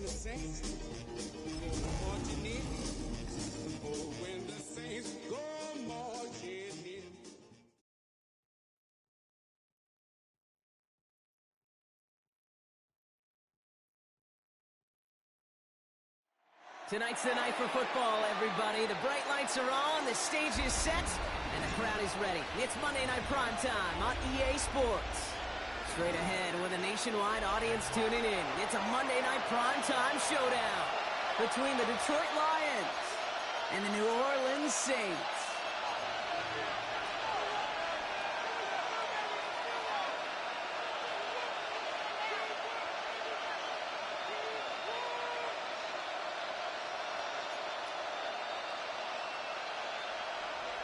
the Saints go marching in. Oh, when the Saints go marching in. Tonight's the night for football, everybody. The bright lights are on, the stage is set, and the crowd is ready. It's Monday Night Primetime on EA Sports. Straight ahead with a nationwide audience tuning in. It's a Monday Night Primetime showdown between the Detroit Lions and the New Orleans Saints.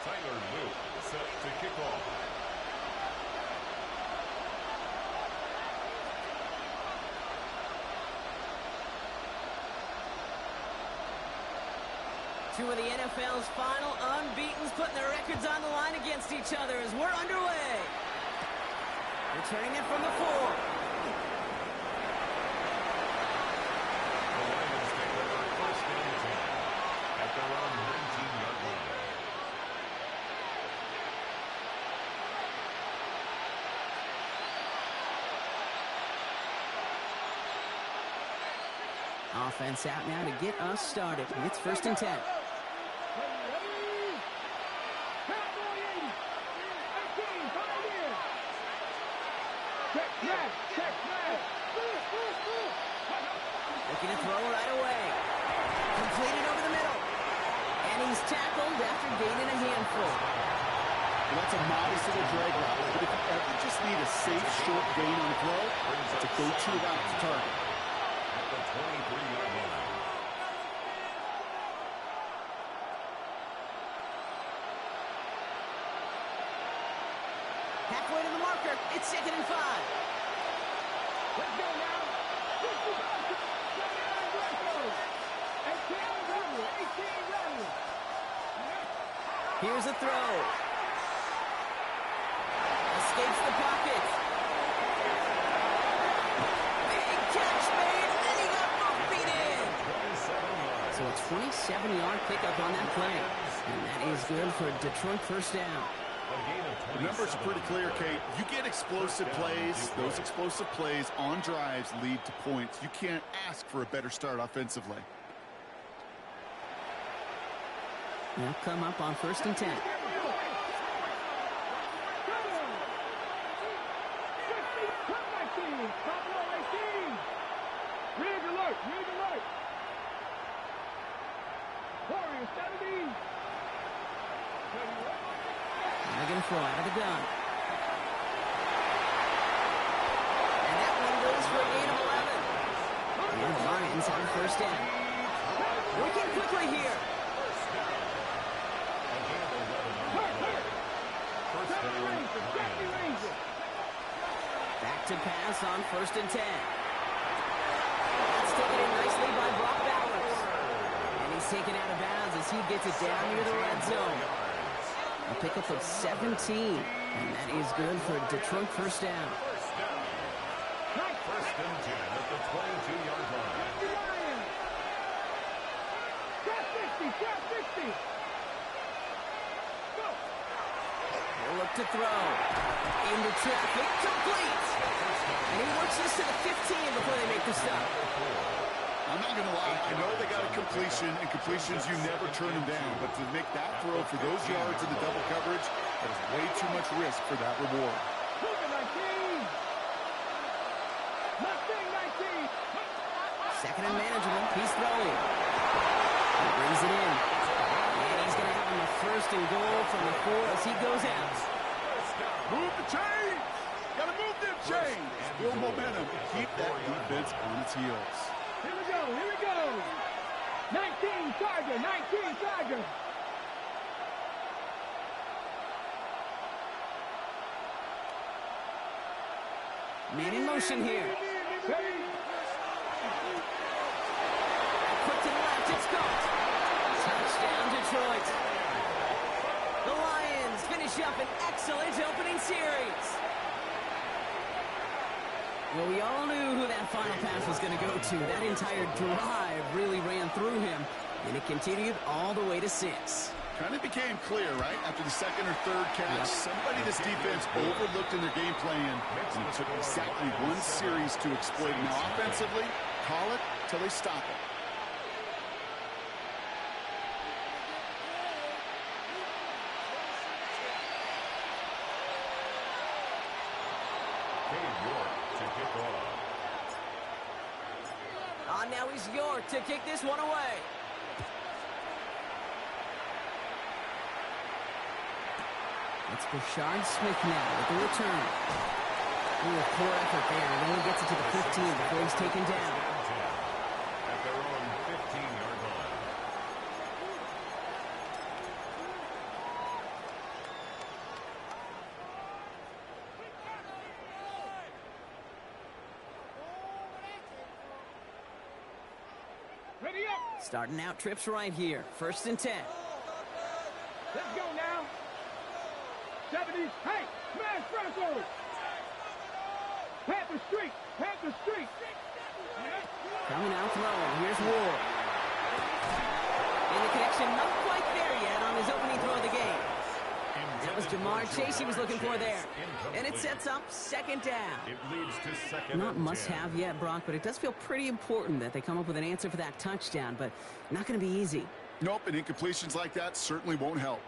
Tyler Luke set to kick off. Two of the NFL's final unbeatens putting their records on the line against each other as we're underway. Returning it from the 4. The Lions take over first and 10 at their own 19-yard line. Offense out now to get us started. It's first and 10. Looking to throw right away. Completed over the middle. And he's tackled after gaining a handful. Well, that's a modest little drag route. But if you ever just need a safe, short gain on the throw, it's a go-to route to target. At the 23-yard line. Halfway to the marker. It's 2nd and 5. Let's go now. 55, 79, let's go. 18 ready, 18 ready. Here's a throw. Escapes the pocket. Big catch made, and he got both feet in. So a 27-yard pickup on that play. And that is good for a Detroit first down. The numbers are pretty clear, Kate. You get explosive plays. Those explosive plays on drives lead to points. You can't ask for a better start offensively. They'll come up on first and 10. Rig alert, rig alert. Warrior 70. They're going to throw out of the gun. And that one goes for a gain of 11. And the Lions have a first down. Working quickly here. Back to pass on first and 10. That's taken in nicely by Brock Bowers. And he's taken out of bounds as he gets it down near the red zone. A pickup of 17. And that is good for a Detroit first down. First and 10 at the 22-yard line. Trap 60, 60. Go. He'll look to throw. Into traffic, complete. And he works this to the 15 before they make the stop. I'm not going to lie. I know they got a completion, and completions, you never turn them down. But to make that throw for those yards in the double coverage, that is way too much risk for that reward. 19. Mustang 19. Second and manageable. He's throwing. He brings it in. And he's going to have him a first and goal from the 4 as he goes out. Move the chains! Got to move them chains! Build momentum. Keep that defense on its heels. Here we go, here we go. 19 Charger, 19 Charger. Man in motion here. Ready? Quick to the left, it's caught. Touchdown, Detroit. The Lions finish up an excellent opening series. Well, we all knew who that final pass was going to go to. That entire drive really ran through him, and it continued all the way to 6. Kind of became clear, right? After the second or third catch, somebody this defense overlooked in their game plan, and it took exactly one series to exploit. Now, offensively, call it till they stop it. Now he's York to kick this one away. It's Brashard Smith now with the return. Ooh, poor effort there. It only gets it to the 15 before he's taken down. At their own 15-yard line. Ready up. Starting out trips right here. 1st and 10. Let's go now. 70s. Hey, smash Broncos. Panther Street. Panther Street. Coming out throwing. Here's Ward. And the connection not quite there yet on his opening throw of the game. That was Jamar Chase he was looking for there. And it sets up 2nd down. It leads to 2nd Not and must-have 10. yet, Brock, but it does feel pretty important that they come up with an answer for that touchdown, but not going to be easy. Nope, and incompletions like that certainly won't help.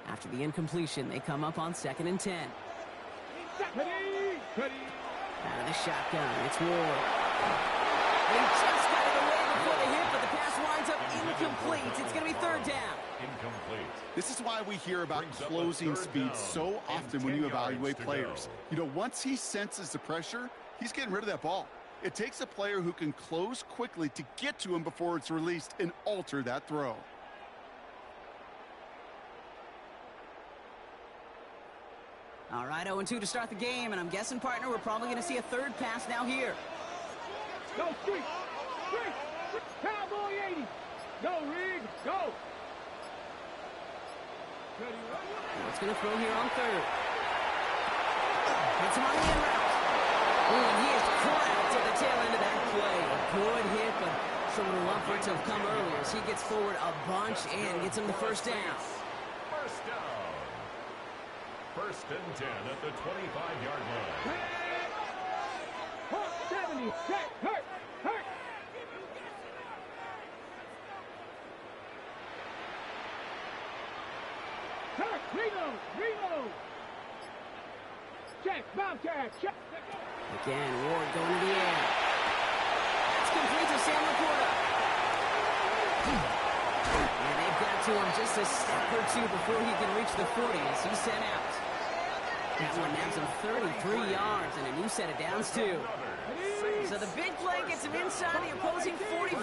After the incompletion, they come up on 2nd and 10. Ready. Out of the shotgun, it's Ward. They just got it away before the hit, but the pass winds up incomplete. It's going to be 3rd down. Incomplete. This is why we hear about closing speed so often when you evaluate players. You know, once he senses the pressure, he's getting rid of that ball. It takes a player who can close quickly to get to him before it's released and alter that throw. All right, 0-2 to start the game, and I'm guessing, partner, we're probably going to see a 3rd pass now here. Go Street. Street. Cowboy 80. Go Rig. Go. What's going to throw here on 3rd? Hits him on the end route. Ooh, and he is cracked at the tail end of that play. A good hit, but someone would love for it to have come earlier as he gets forward a bunch and gets him the 1st down. 1st down. 1st and 10 at the 25-yard line. 70. Check. Hurt. Reload. Check. Bobcat. Check. Again, Ward going to the air. That's complete to Sam Laporta. And they've got to him just a step or two before he can reach the 40 as he's sent out. That one nabs him 33 yards and a new set of downs, too. So the big play gets him inside the opposing 45,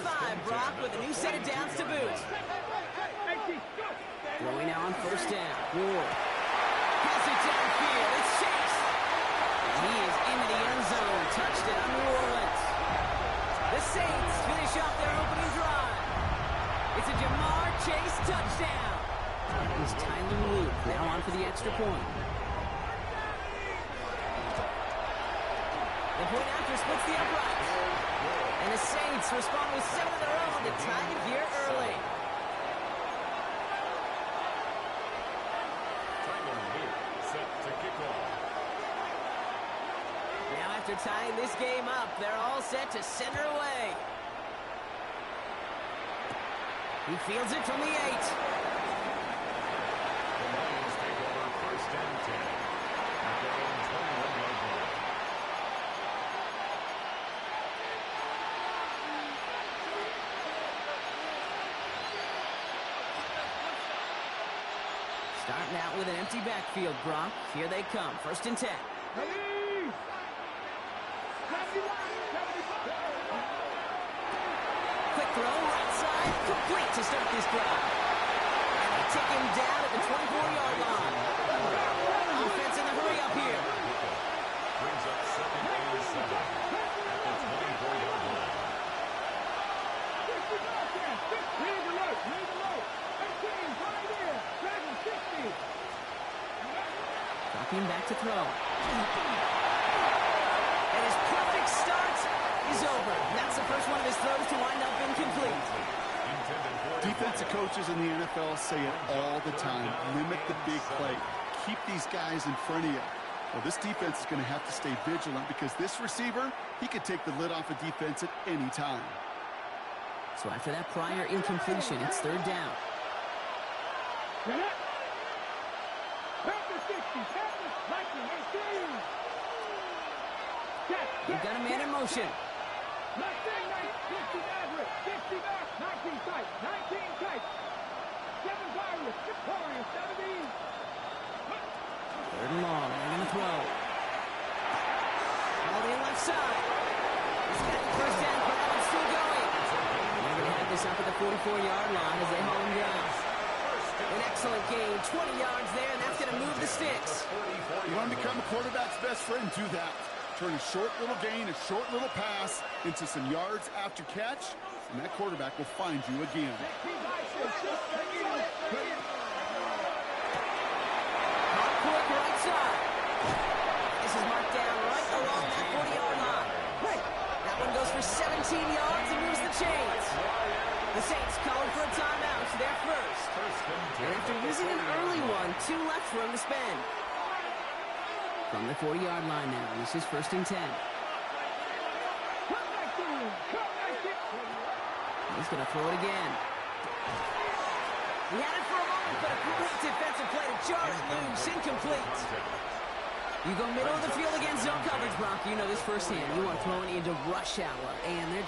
Brock, with a new set of downs to boot. Throwing now on 1st down. Ward has it downfield. It's Chase. And he is into the end zone. Touchdown, New Orleans. The Saints finish off their opening drive. It's a Jamar Chase touchdown. It was Tyler Luke now on for the extra point. The point after splits the uprights. And the Saints respond with 7 of their own to tie it here early. After tying this game up, they're all set to send her away. He fields it from the 8. The Lions take over 1st and 10 at their own 21-yard line. Starting out with an empty backfield, Brock. Here they come. 1st and 10. Quick throw, right side, complete to start this drive. And they take him down at the 24-yard line. Offense in the hurry up here. Brings up 2nd and 7 at the 24-yard line. Here's the look. 18, right in. 760. Stepping back to throw. And his perfect start is over. That's the first one of his throws to wind up incomplete. Defensive coaches in the NFL say it all the time. Limit the big play. Keep these guys in front of you. Well, this defense is going to have to stay vigilant because this receiver, he could take the lid off a defense at any time. So after that prior incompletion, it's third down. You've got a man in motion. 19 average, 60 back, 19 tight, 19 tight. 7 Pirates, Victoria, 17. Third and long, they're going to throw. All the left side. He's got the first down, crowd still going. They're going to have this up at the 44-yard line as they haul him down. An excellent gain, 20 yards there, and that's going to move the sticks. You want to become a quarterback's best friend, do that. Turn a short little gain, a short little pass into some yards after catch, and that quarterback will find you again. Quick right side. This is marked down right along that 40-yard line. That one goes for 17 yards and moves the chains. The Saints calling for a timeout. They're first. And after losing an early one, 2 left for him to spend. From the 40-yard line now, this is first and 10. He's going to throw it again. He had it for a moment, but a great defensive play to jar it loose. Incomplete. You go middle of the field against zone coverage, Brock. You know this firsthand. You are throwing into rush hour, and there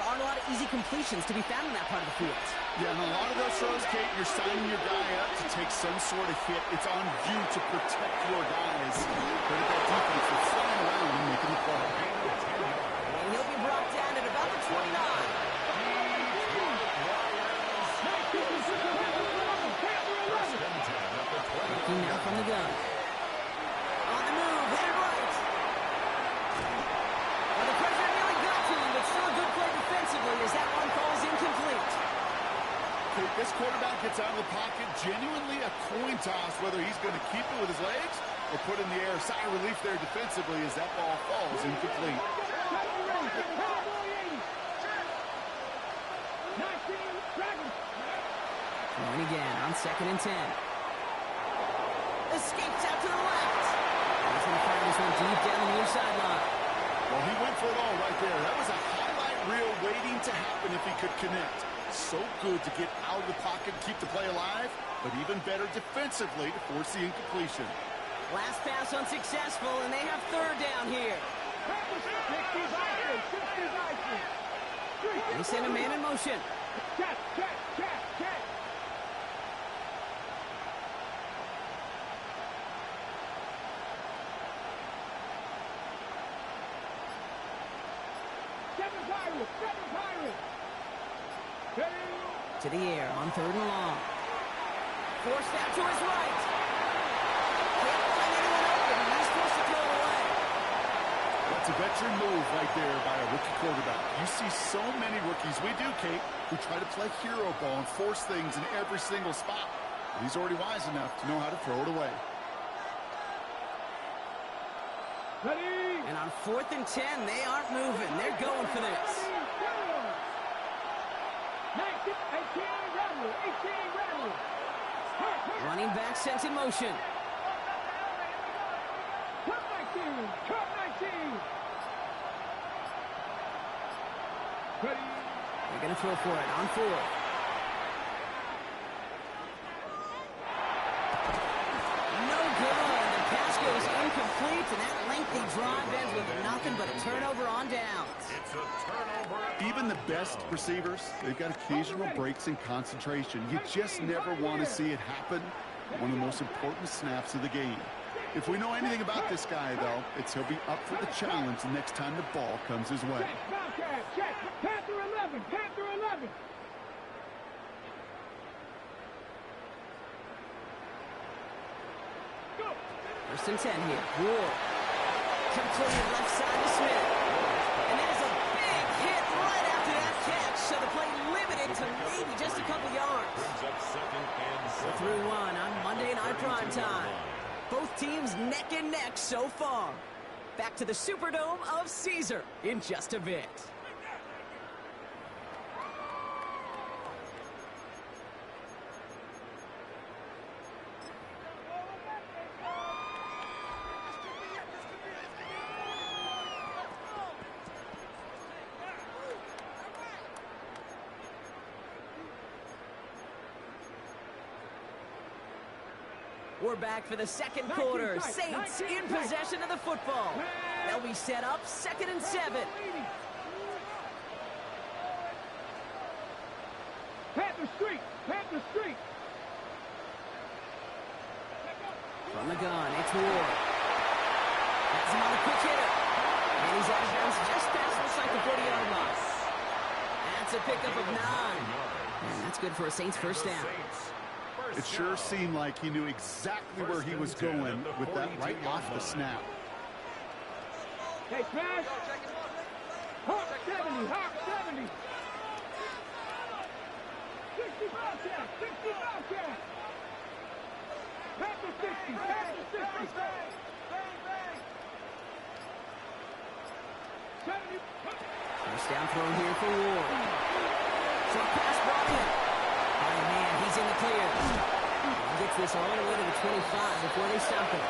aren't a lot of easy completions to be found in that part of the field. Yeah, and a lot of those throws, Kate, you're signing your guy up to take some sort of hit. It's on you to protect your guys. But at that defense, they're flying around and making the play. And he'll be brought down at about the 29. Looking now from the gun. On the move, headed right. Well, the pressure nearly got to him, but still a good play defensively as that one falls incomplete. Kate, this quarterback gets out of the pocket, genuinely a coin toss, whether he's going to keep it with his legs or put in the air. Sigh of relief there defensively as that ball falls incomplete. Throwing again on second and 10. Escapes out to the left. He's going to fire this one deep down the near sideline. Well, he went for it all right there. That was a highlight reel waiting to happen if he could connect. So good to get out of the pocket and keep the play alive, but even better defensively to force the incompletion. Last pass unsuccessful, and they have third down here. They send a man in motion. To the air on third and long. Forced out to his right. Can't find anyone open. He's forced to throw it away. That's a veteran move right there by a rookie quarterback. You see so many rookies, we do, Kate, who try to play hero ball and force things in every single spot. But he's already wise enough to know how to throw it away. And on 4th and 10, they aren't moving. They're going for this. Running back sent in motion. They're going to throw for it on 4th. No good. The pass goes incomplete, and that lengthy drive ends with nothing but a turnover on downs. It's a turnover. Even the best receivers, they've got occasional breaks in concentration. You just never want to see it happen. One of the most important snaps of the game. If we know anything about this guy, though, it's he'll be up for the challenge the next time the ball comes his way. Panther 11, Panther 11. First and 10 here. Ward. Completed left side to Smith. And there's a big hit right after that catch. So the play limited to maybe just a couple yards. Brings up second and We're through one on Monday Night Prime Time. Both teams neck and neck so far. Back to the Superdome of Caesar in just a bit. We're back for the second quarter. Saints in possession of the football. They'll be set up 2nd and 7. Panther Street! Panther Street! From the gun, it's Ward. Has him on a quick hitter. And he's out of bounds just past looks like the 40-yard line. That's a pickup of 9. And that's good for a Saints first down. It sure seemed like he knew exactly where he was going with that right off the snap. Hey, smash! Hawk 70! Hawk 70! 60 Bobcat! 60 Bobcat! Panther 60! Panther 60! 70! First down throw here for Ward. Short pass brought in. Oh, man, he's in the clear. He gets this all the way to the 25 before they stop him.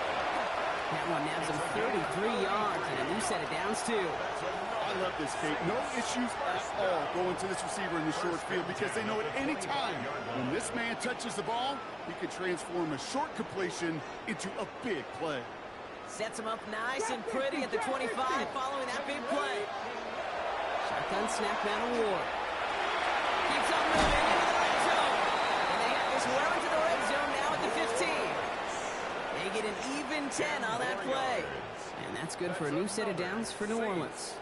That one nabs him 33 yards and a new set of downs, too. I love this, Kate. No issues at all going to this receiver in the short field because they know at any time when this man touches the ball, he can transform a short completion into a big play. Sets him up nice and pretty at the 25 following that big play. Shotgun snap down to Ward. Keeps on moving into the red zone. And they have this well into the red zone now at the 15. They get an even 10 on that play. And that's good for a new set of downs for New Orleans.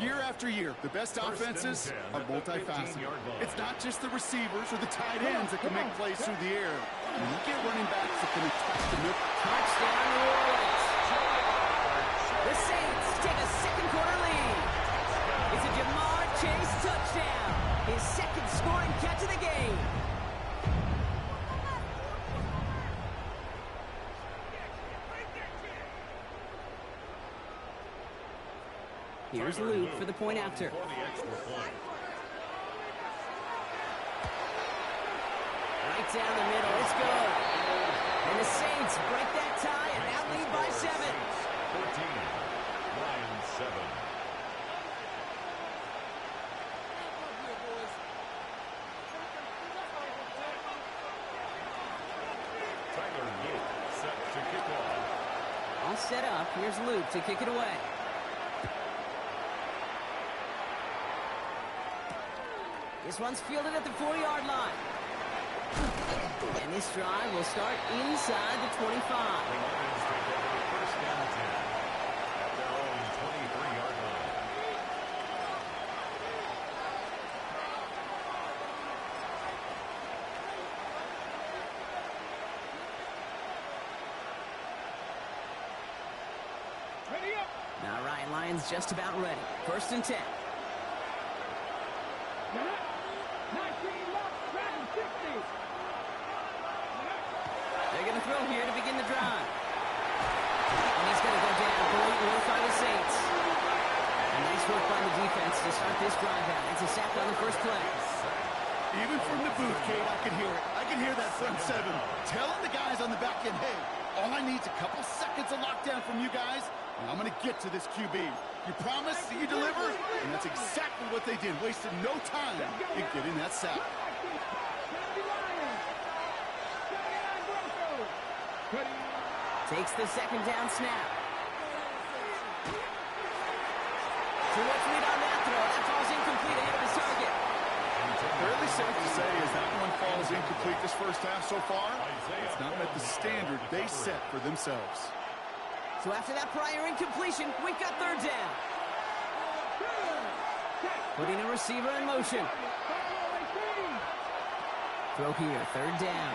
Year after year, the best offenses are multifaceted. It's not just the receivers or the tight ends that can make plays through the air. When you get running backs that can attack the middle. Touchdown, New Orleans. The Saints take a second quarter lead. It's a Jamar Chase touchdown. His second scoring catch of the game. Here's Luke for the point after. Right down the middle. It's good. And the Saints break that tie and now lead by 7. 14, Lions 7. Tyler Luke set to kick off. All set up. Here's Luke to kick it away. This one's fielded at the 40-yard line. And this drive will start inside the 25. The Lions take over first down 10 at their own 23-yard line. Ready up! All right, Lions just about ready. First and 10. 19 left, 60. They're going to throw here to begin the drive. And he's going to go down. Great work by the Saints. And nice work by the defense to start this drive out. It's a sack on the first play. Even from the booth, Kate, I can hear it. I can hear that front 7 telling the guys on the back end, hey, all I need is a couple seconds of lockdown from you guys, and I'm going to get to this QB. You promise that you deliver? And that's exactly what they did. Wasted no time in getting that sack. Takes the second down snap. So let's read on that throw. That falls incomplete ahead of his target. Fairly safe to say as that one falls incomplete this first half so far, it's not met the standard they set for themselves. So after that prior incompletion, we've got third down. Putting a receiver in motion. Throw here, third down.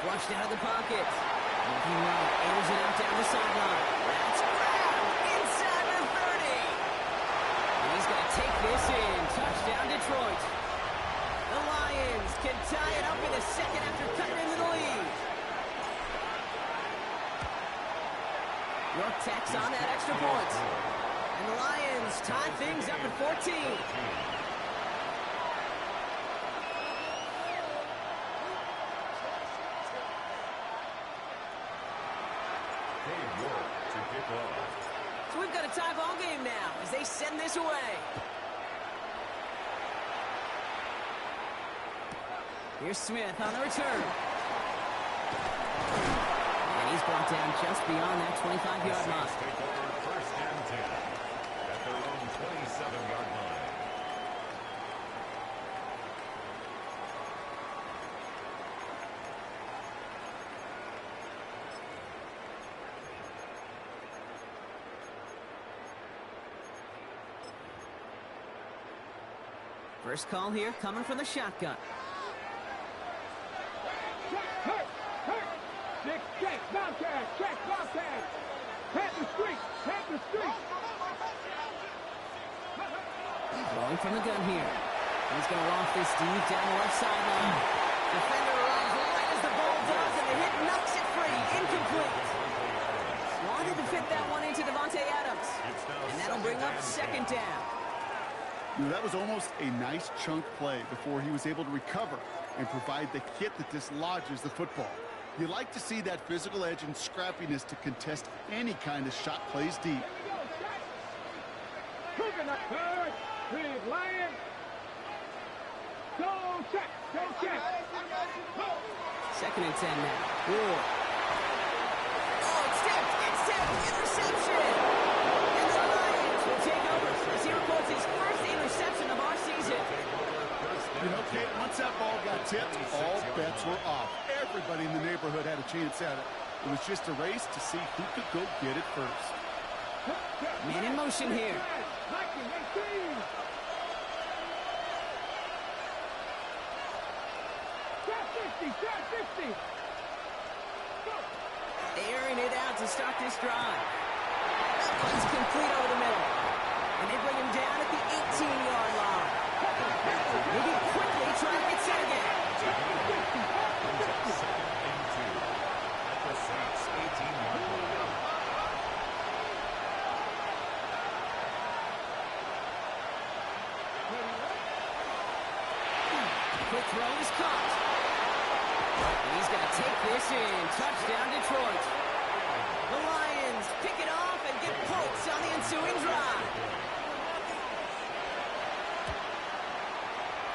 Flushed out of the pocket. Looking right, airs it out down the sideline. That's grabbed inside the 30. And he's going to take this in. Touchdown, Detroit. The Lions can tie it up in the second after cutting into the lead. 14. So we've got a tie ball game now as they send this away. Here's Smith on the return. And he's brought down just beyond that 25-yard line. Take over first and 10 at their own 27-yard line. First call here coming from the shotgun. Check, Bobcat, check, Bobcat. Pat the street, pat the street. Throwing from the gun here. He's going to loft this deep down the left sideline. Defender arrives right as the ball does, and the hit knocks it free. Incomplete. Wanted to fit that one into Davante Adams. And that'll bring up second down. You know, that was almost a nice chunk play before he was able to recover and provide the hit that dislodges the football. You like to see that physical edge and scrappiness to contest any kind of shot plays deep. Cooking up third, big lion. Go check, go check. Second and 10 now. Whoa. Oh, it's tipped, interception. And the Lions will take over as he records his first interception of our season. You know, Kate, once that ball got tipped, all bets were off. Everybody in the neighborhood had a chance at it. It was just a race to see who could go get it first. Man in motion here. Airing it out to start this drive. That one's complete over the middle. And they bring him down at the 18-yard line. Maybe quickly trying to get set again. Quick throw is caught. And he's going to take this in. Touchdown, Detroit. The Lions pick it off and get points on the ensuing drive.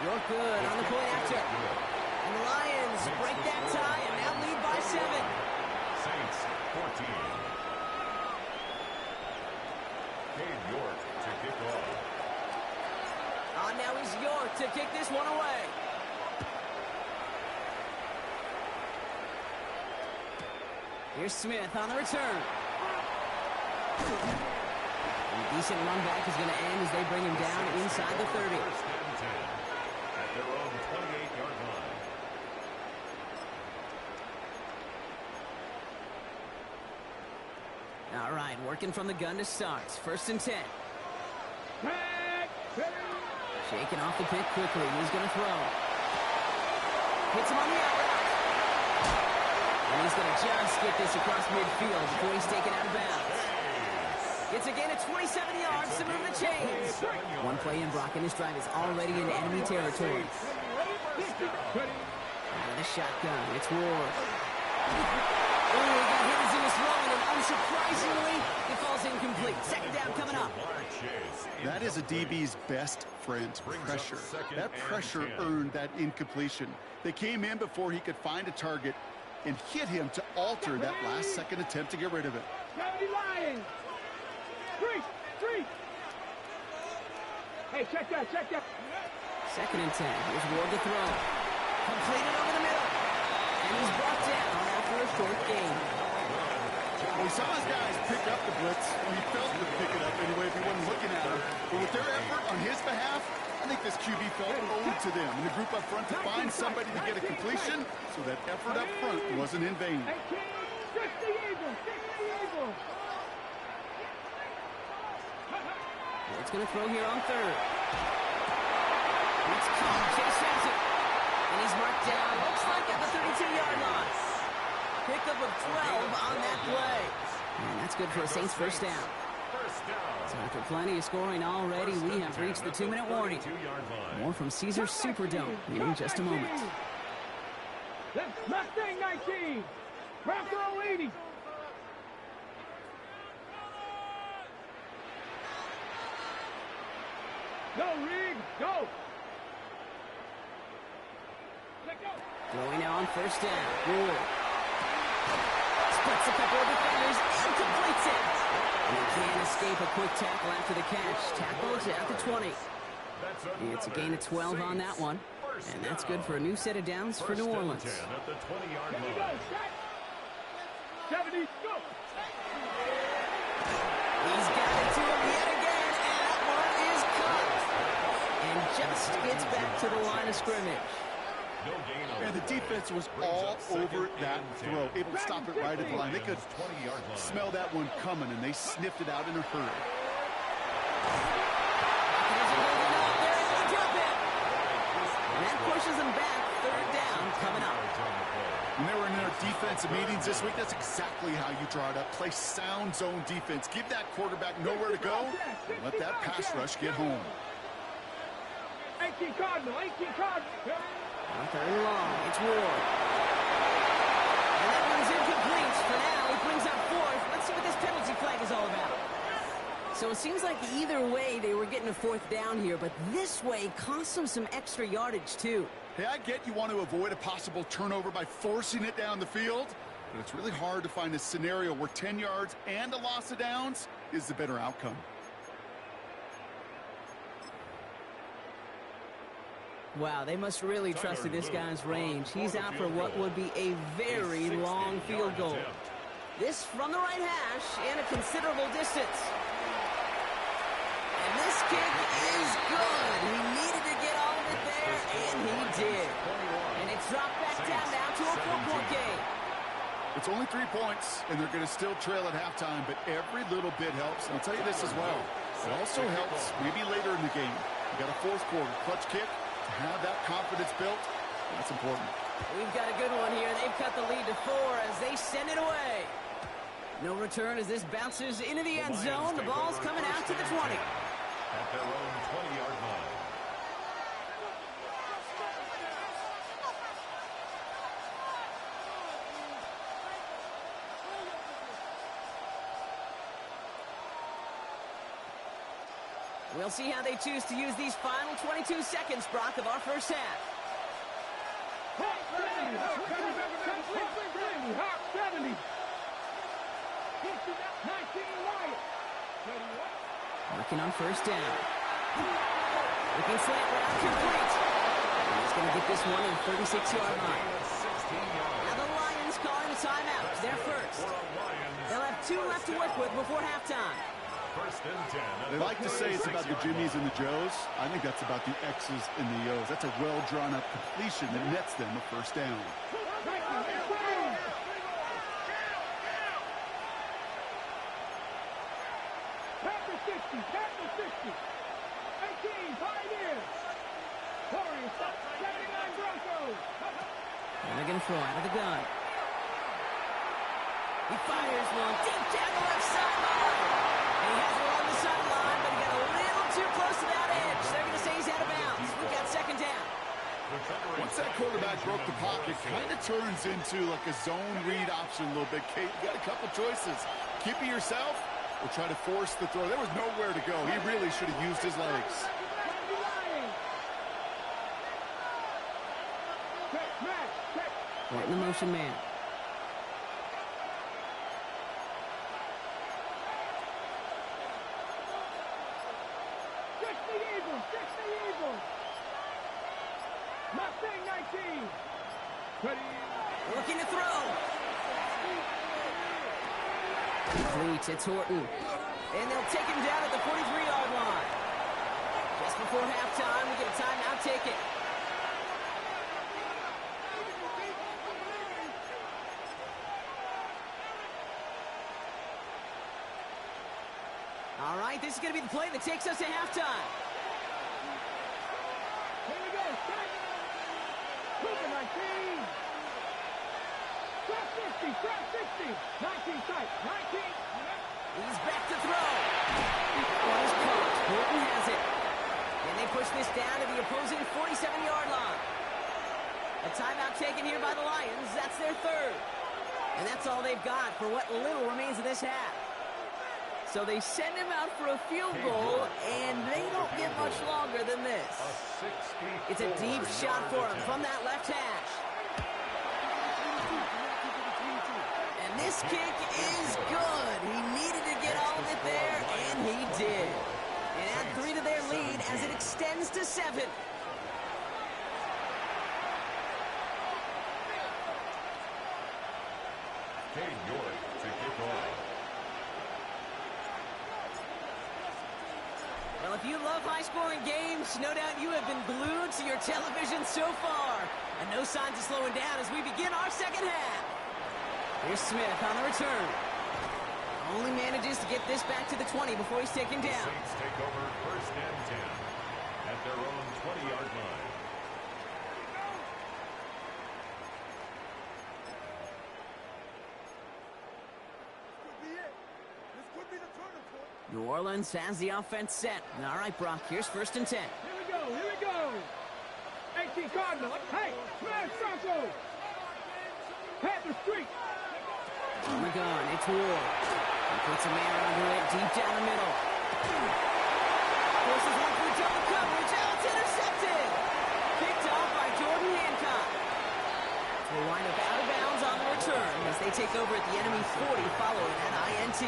You're good on the point after. And the Lions break that tie and now lead by 7. Saints 14. Cade York to kick off. Now is York to kick this one away. Here's Smith on the return. A decent run back is going to end as they bring him down inside the 30. First and 10 at their own 28-yard line. All right, working from the gun to start. First and 10. Shaking off the pick quickly. He's going to throw. Hits him on the out route. And he's going to just get this across midfield before he's taken out of bounds. It's a gain of 27 yards to move the chains. One play in, Brock, and this drive is already in enemy territory. Out of the shotgun, it's Ward. Oh, he got hit as he was throwing, and unsurprisingly, it falls incomplete. Second down coming up. That is a DB's best friend, pressure. That pressure earned that incompletion. They came in before he could find a target and hit him to alter that last-second attempt to get rid of it. Lions. Three. Hey, check that. Second and 10. Here's Ward to throw. Completed over the middle. And he's brought down after a short gain. We saw his guys pick up the blitz. He felt to pick it up anyway if he wasn't looking at him. But with their effort on his behalf, I think this QB felt owed to them. And the group up front to find somebody to get a completion, so that effort up front wasn't in vain. It's going to throw here on third. It's caught. Chase has it. And he's marked down. Looks like at the 32-yard line. Pickup of 12 on that play. And that's good for a Saints first down. First down. So After plenty of scoring already, we have reached the 2-minute warning. More from Caesars Superdome in just a moment. That's Mustang 19. Round throw 80. Go, Reed, go. Let go. Throwing now on first down. Ward splits a couple of defenders and completes it. And he can't escape a quick tackle after the catch. Tackles at the 20. It's a gain of 12 on that one. And that's good for a new set of downs for New Orleans. At the 20-yard Here we line. go, set. 70, go. He's got it to him yet again, and that one is caught. And just gets back to the line of scrimmage. No gain on And the defense was all over that throw, able to stop it right at the line. They could 20-yard line. smell that one coming, and they sniffed it out in a hurry. And that pushes them back. Third down coming up. When they were in their defensive meetings this week, that's exactly how you draw it up. Play sound zone defense. Give that quarterback nowhere to go, and let that pass rush get home. 18 Cardinal, 18 Cardinal. Third and long. It's Ward. And that one's incomplete. For now, he brings up fourth. Let's see what this penalty flag is all about. So it seems like either way they were getting a fourth down here, but this way cost them some extra yardage too. Hey, I get you want to avoid a possible turnover by forcing it down the field, but it's really hard to find a scenario where 10 yards and a loss of downs is the better outcome. Wow, they must really trusted this guy's range. He's out for what would be a very long field goal. This from the right hash and a considerable distance. And this kick is good. He needed to get all of it there, and he did. And it's dropped back down now to a 4-point game. It's only 3 points, and they're going to still trail at halftime, but every little bit helps. And I'll tell you this as well. It also helps maybe later in the game. You got a fourth quarter clutch kick. To have that confidence built, that's important. We've got a good one here. They've cut the lead to 4 as they send it away. No return as this bounces into the end zone. The ball's coming out to the 20. At their own 20-yard line. We'll see how they choose to use these final 22 seconds, Brock, of our first half. 70. 19 Wyatt. Working on first down. Looking slant route complete. And he's going to get this one in the 36-yard line. Now the Lions calling a timeout. They're first. They'll have 2 left to work with before halftime. First and 10. They like to say it's about the Jimmies and the Joes. I think that's about the X's and the O's. That's a well-drawn-up completion that nets them a first down. Pepper 60, Pepper 60. 18, Pioneers. Warriors, 79 Broncos. And they're going to throw out of the gun. He fires one deep down the left sideline. And he has it along the sideline, but he got a little too close to that edge. They're going to say he's out of bounds. We've got second down. Once that quarterback broke the pocket, kind of turns into like a zone read option a little bit. Kate, you got a couple choices. Keep it yourself or try to force the throw. There was nowhere to go. He really should have used his legs. Right in the motion man. Mustang 19. Looking to throw. Complete. It's Horton. And they'll take him down at the 43-yard line. Just before halftime, we get a timeout ticket. All right, this is going to be the play that takes us to halftime. Here we go, set. Cooper 19. Trap 60, trap 60. 19 sight, 19. He's back to throw. One is caught. Horton has it. And they push this down to the opposing 47-yard line. A timeout taken here by the Lions. That's their third. And that's all they've got for what little remains of this half. So they send him out for a field goal, and they don't get much longer than this. It's a deep shot for him from that left hash. And this kick is good. He needed to get all of it there, and he did. And add 3 to their lead as it extends to 7. Cade York to kick off. Well, if you love high-scoring games, no doubt you have been glued to your television so far. And no signs of slowing down as we begin our second half. Here's Smith on the return. Only manages to get this back to the 20 before he's taken down. Saints take over first and 10 at their own 20-yard line. New Orleans has the offense set. All right, Brock, here's first and 10. Here we go, here we go. 18 Cardinal. Hey, smash Bronco. Panther Street. On the gun, it's Ward. He puts a man under it deep down the middle. Forces one through double coverage. Oh, it's intercepted. Picked off by Jordan Hancock. Will wind up out of bounds on the return as they take over at the enemy 40 following that INT.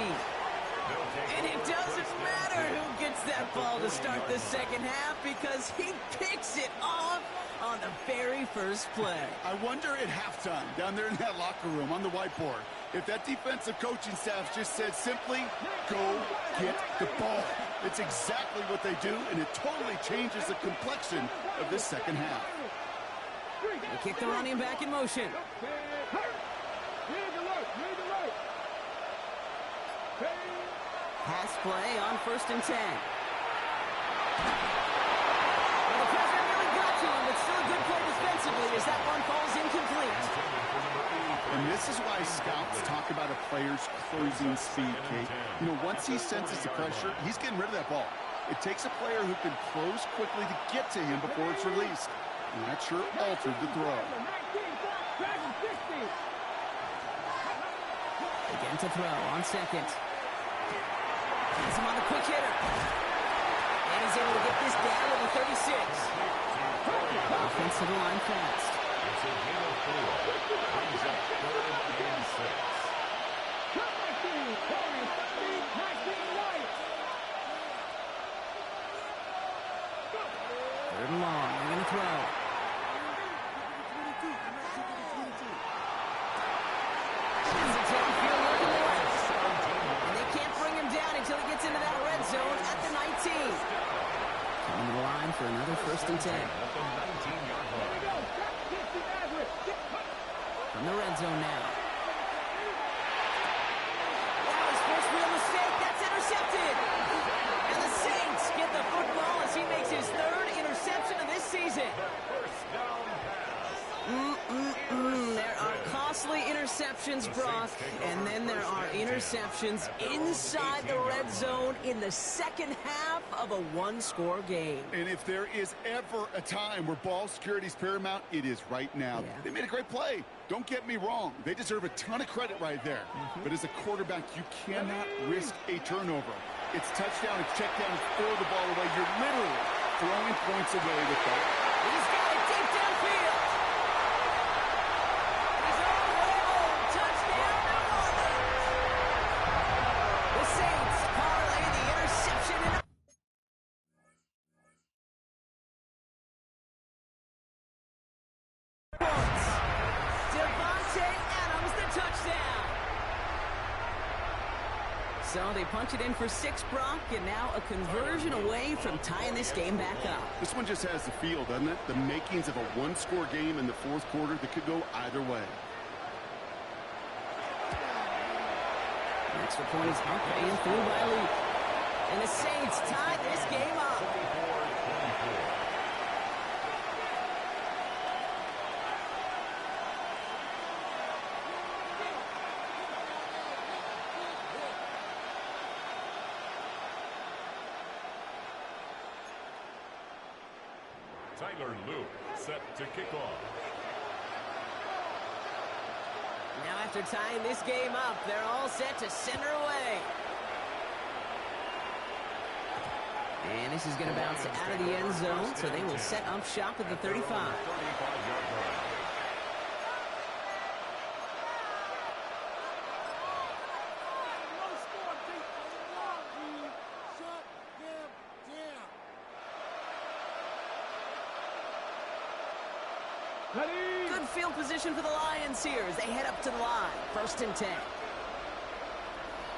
And it doesn't matter who gets that ball to start the second half because he picks it off on the very first play. I wonder at halftime, down there in that locker room on the whiteboard, if that defensive coaching staff just said simply, go get the ball. It's exactly what they do, and it totally changes the complexion of this second half. They kick the running back in motion. Pass play on first and 10. Well, the pressure really got to him, but still a good play defensively as that one falls incomplete. And this is why scouts talk about a player's closing speed, Kate. You know, once he senses the pressure, he's getting rid of that ball. It takes a player who can close quickly to get to him before it's released. And that sure altered the throw. Again to throw on second. Has him on the quick hitter. And he's able to get this down to the 36. Offensive line fast. It's a gain of 4. Brings up 3rd and 6. 3rd and long. They're going to throw. Has it downfield looking the right. And they can't bring him down until he gets into that red zone at the 19. Coming to the line for another first and 10. At the 19-yard line. From the red zone now. Wow, his first real mistake. That's intercepted. And the Saints get the football as he makes his 3rd interception of this season. First down pass. There are costly interceptions, Brock, and then there are interceptions inside the red zone in the second half of a one-score game. And if there is ever a time where ball security is paramount, it is right now. Yeah. They made a great play. Don't get me wrong. They deserve a ton of credit right there. But as a quarterback, you cannot risk a turnover. It's touchdown, it's check down, it's throw the ball away. You're literally throwing points away with that. He's got it deep downfield. He's on the way home. Touchdown, New Orleans. The Saints parlay the interception in points. Devontae Adams, the touchdown. So they punch it in for 6, Brock, and now a conversion away from tying this game back up. This one just has the feel, doesn't it? The makings of a one-score game in the fourth quarter that could go either way. Extra point is up and through by Lee. And the Saints tie this game up. 24-24. Tyler Luke set to kick off. Now after tying this game up, they're all set to center away. And this is going to bounce out of the end zone, so they will set up shop at the 35. 35-yard line. Good field position for the Lions here as they head up to the line. 1st and 10.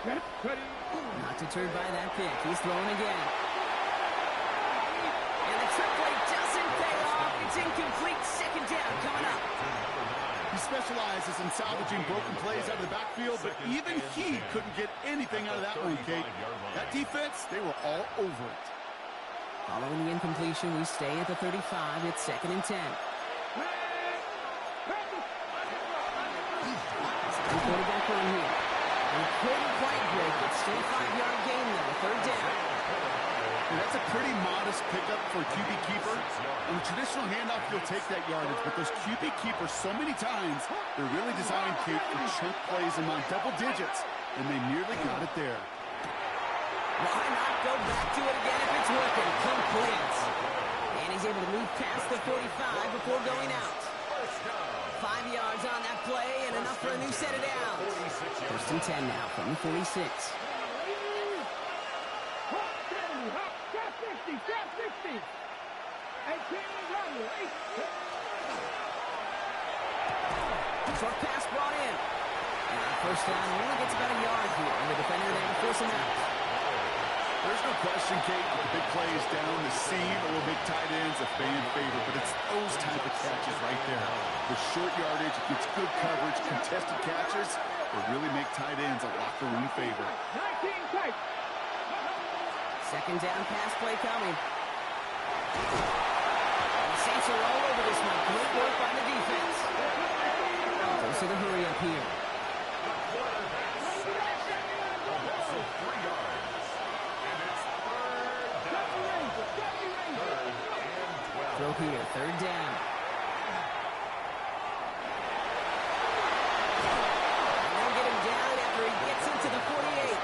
Not deterred by that pick. He's throwing again. And the trick play doesn't pay off. It's incomplete. 2nd down coming up. He specializes in salvaging broken plays out of the backfield, but even he couldn't get anything out of that one, Kate. That defense, they were all over it. Following the incompletion, we stay at the 35. It's 2nd and 10. Quarterback on here. They couldn't quite break it. Still a 5-yard gain though. 3rd down. And that's a pretty modest pickup for a QB keeper. On a traditional handoff, you'll take that yardage, but those QB keepers, so many times, they're really designed, Kate, for chunk plays among double digits, and they nearly got it there. Why not go back to it again if it's working? Complete. And he's able to move past the 45 before going out. 5 yards on that play and enough for a new set of downs. 1st and 10 now from the 46. Short pass brought in. And 1st down only gets about a yard here. And the defender there to force him out. There's no question, Kate, that the big plays down the seam or big tight ends a fan favorite, but it's those type of catches right there. The short yardage, gets good coverage, contested catches, will really make tight ends a locker room favorite. 2nd down pass play coming. The Saints are all over this one. Great work by the defense. Goes to the hurry up here. Also 3 yards. Throw here, 3rd down. And they'll get him down after he gets into the 48.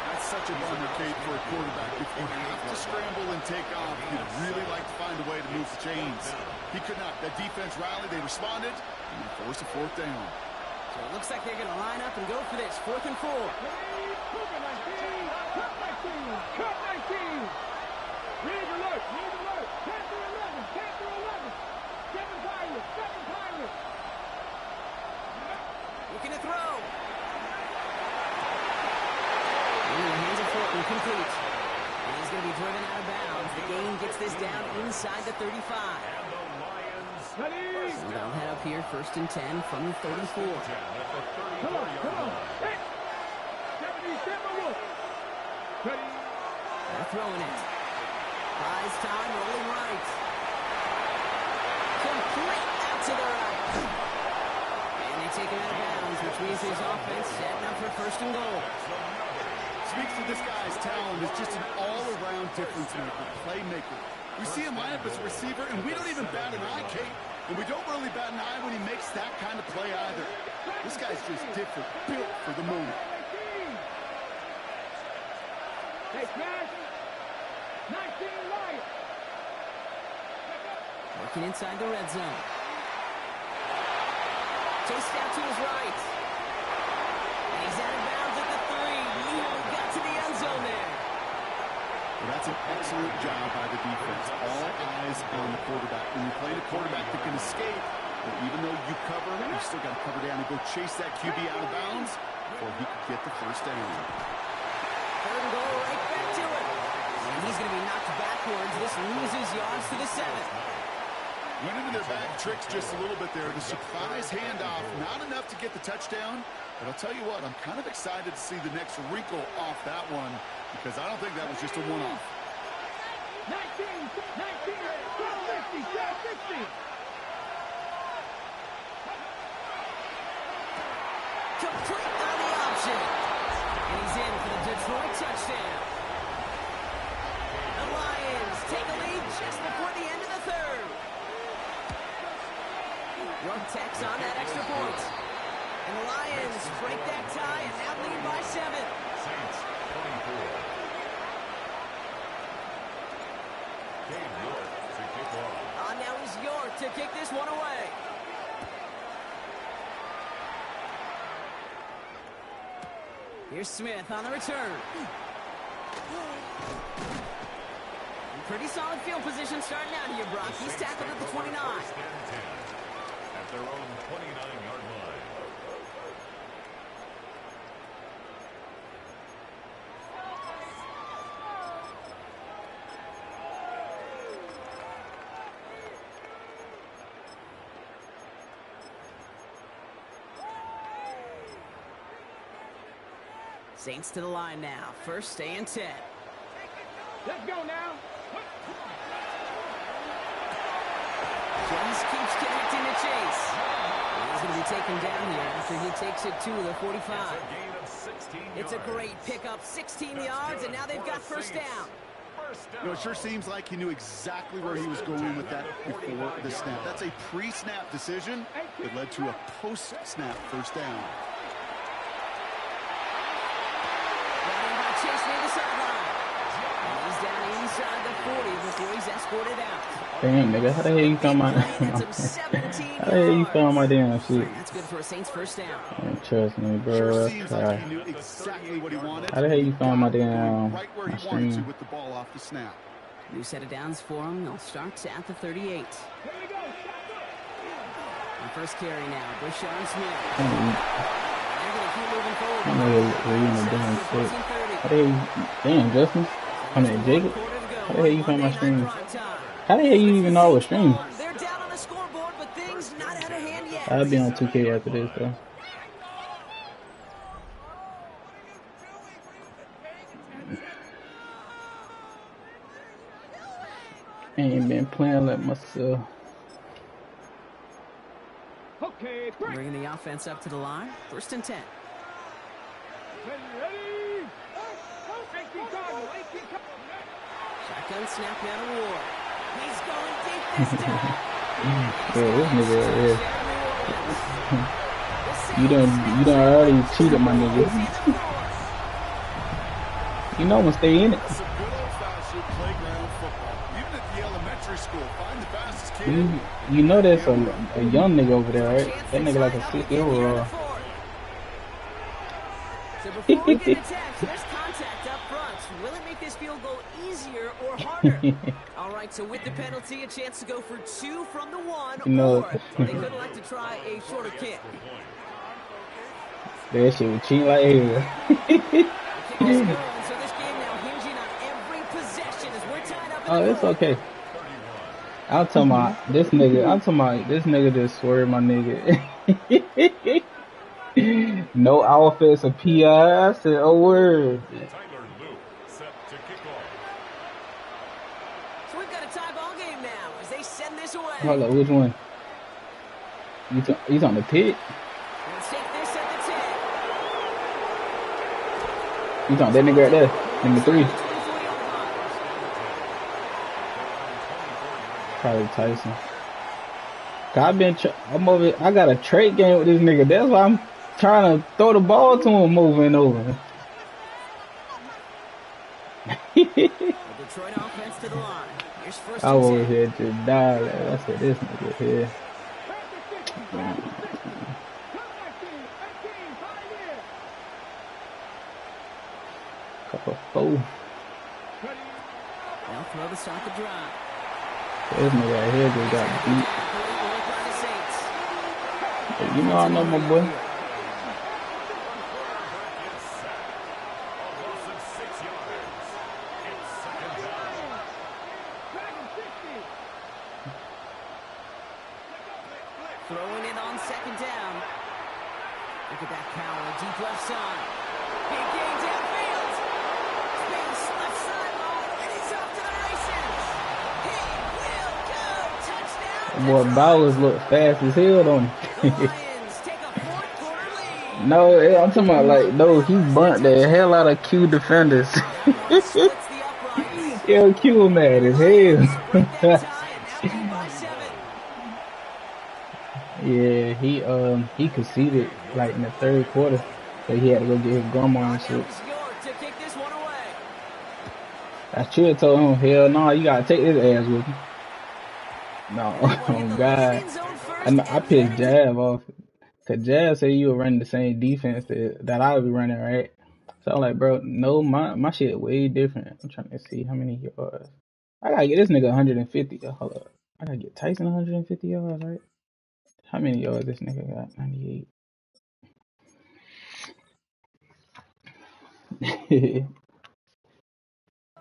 That's such a bummer, Kate, for a quarterback. If you have to scramble and take off, you'd really like to find a way to move the chains. He could not. That defense rallied, they responded, and they forced a 4th down. So it looks like they're going to line up and go for this. 4th and 4. Cut 19. Read alert. 10 to 11. 10 to 11. 7 Pirates. Looking to throw. In the hands of Fulton, complete. And he's going to be driven out of bounds. The gain gets this down inside the 35. So they'll head up here, 1st and 10 from the 34. Come on. Hey. 77 Wolf. They're throwing it. Buys time, rolling right. Complete out to the right. And they take him out of bounds, which means his offense setting up for 1st and goal. Speaks to this guy's talent as just an all-around difference maker, playmaker. We see him line up as a receiver, and we don't even bat an eye, Kate. And we don't really bat an eye when he makes that kind of play either. This guy's just different, built for the moment. Hey, smash. 19 Lions. Working inside the red zone. Chased out to his right. And he's out of bounds at the 3. Nearly got to the end zone there. Well, that's an excellent job by the defense. All eyes on the quarterback. When you play the quarterback that can escape, but even though you cover, you still got to cover down and go chase that QB out of bounds before he could get the 1st down. 3rd and goal, right back to it. And he's going to be knocked backwards. This loses yards to the 7. Went into their bag tricks just a little bit there. The surprise handoff, not enough to get the touchdown. But I'll tell you what, I'm kind of excited to see the next wrinkle off that one because I don't think that was just a one-off. 19, 12, 50, 60. Complete on the option. And he's in for the Detroit touchdown. The Lions take a lead just before the end tacks on that extra point. And the Lions break that tie and now lead by 7. Saints 24. Dave York to kick off. Now is York to kick this one away. Here's Smith on the return. Pretty solid field position starting out here, Brock. He's tackled at the 29. First and 10 at their own 29-yard line. Saints to the line now. First and 10. Let's go now. Jones keeps connecting the chase. He's going to be taken down here after he takes it to the 45. It's a gain of 16 It's a yards. great pickup, 16 yards, and now they've got first down. You know, it sure seems like he knew exactly where he was going with that before the snap. That's a pre-snap decision that led to a post-snap first down. Running by Chase near the sideline. And he's down inside the 40 before he's escorted out. Damn, nigga, how the hell you found my how the hell you found my damn shit? That's good for a Saints first down. Man, trust me, Sure bro. seems like he knew exactly what he wanted. How the hell you found my damn right where my he wanted to stream? with the ball off the snap. New set of downs for him. They'll start at the 38. Here we go. And first carry now, Brashard Smith. I They're going to keep moving forward. don't know where you in the damn shit. How the hell you, damn, Justin? I mean, Jacob? How the hell you found my stream? How the hell you even know I was streaming? They're down on the scoreboard, but things not out of hand yet. I'll be on 2K after this, though. I ain't been playing like myself. Okay, break. Bringing the offense up to the line. First and 10. Ready? 18 Cardinal, 18 Cardinal. Shotgun snap now to Ward. He's going deep this time. Yeah, this nigga right here. You done already cheated my nigga. You know I'm gonna stay in it. It's a good old-fashioned playground football. Even at the elementary school, find the fastest kid. You know there's a young nigga over there, right? That nigga like a 6-year-old. So before we get attached, there's contact up front. Will it make this field goal easier or harder? All right, so with the penalty, a chance to go for 2 from the 1, No. or they could like to try a shorter kick. That shit was cheating like hell. Kick is good, and so this game now hinging on every possession as we're tied up in Oh, the it's fourth. okay. I'm talking about this nigga just swerved my nigga. No offense or PI. I said, oh word. Tyler Luke set to kick off. So we've got a tie ball game now as they send this away. Hold up, which one? He's on the pit? Let's take this at the 10. He's on that nigga right there. Number 3. Probably Tyson. I got a trade game with this nigga. That's why I'm trying to throw the ball to him over and over. The Detroit offense to the line. Here's first I and was 10. here to die. Like, I said, this nigga here. Couple 4. They'll throw to start the drive. This nigga right here just got beat. Great work by the Saints. But you know I know my boy. Throwing it on second down. Look at that power, deep left side. Big gain downfield. Space, left sideline, and he's off to the races. He will go. Touchdown. Boy, Bowers look fast as hell on him. The Lions take a fourth quarter lead. No, I'm talking about like, no, he burnt the hell out of Q defenders. Splits the uprights. Yo, Q mad as hell. Break that tie and now lead by 7. Yeah, he conceded like in the third quarter, so he had to go get his grandma and shit. I should have told him, hell no, you gotta take this ass with you. No, oh God. I pissed Jav off. Cause Jav said you were running the same defense that I was running, right? So I'm like, bro, no, my shit way different. I'm trying to see how many yards. I gotta get this nigga 150. Hold up. I gotta get Tyson 150 yards, right? How many yards this nigga got? 98.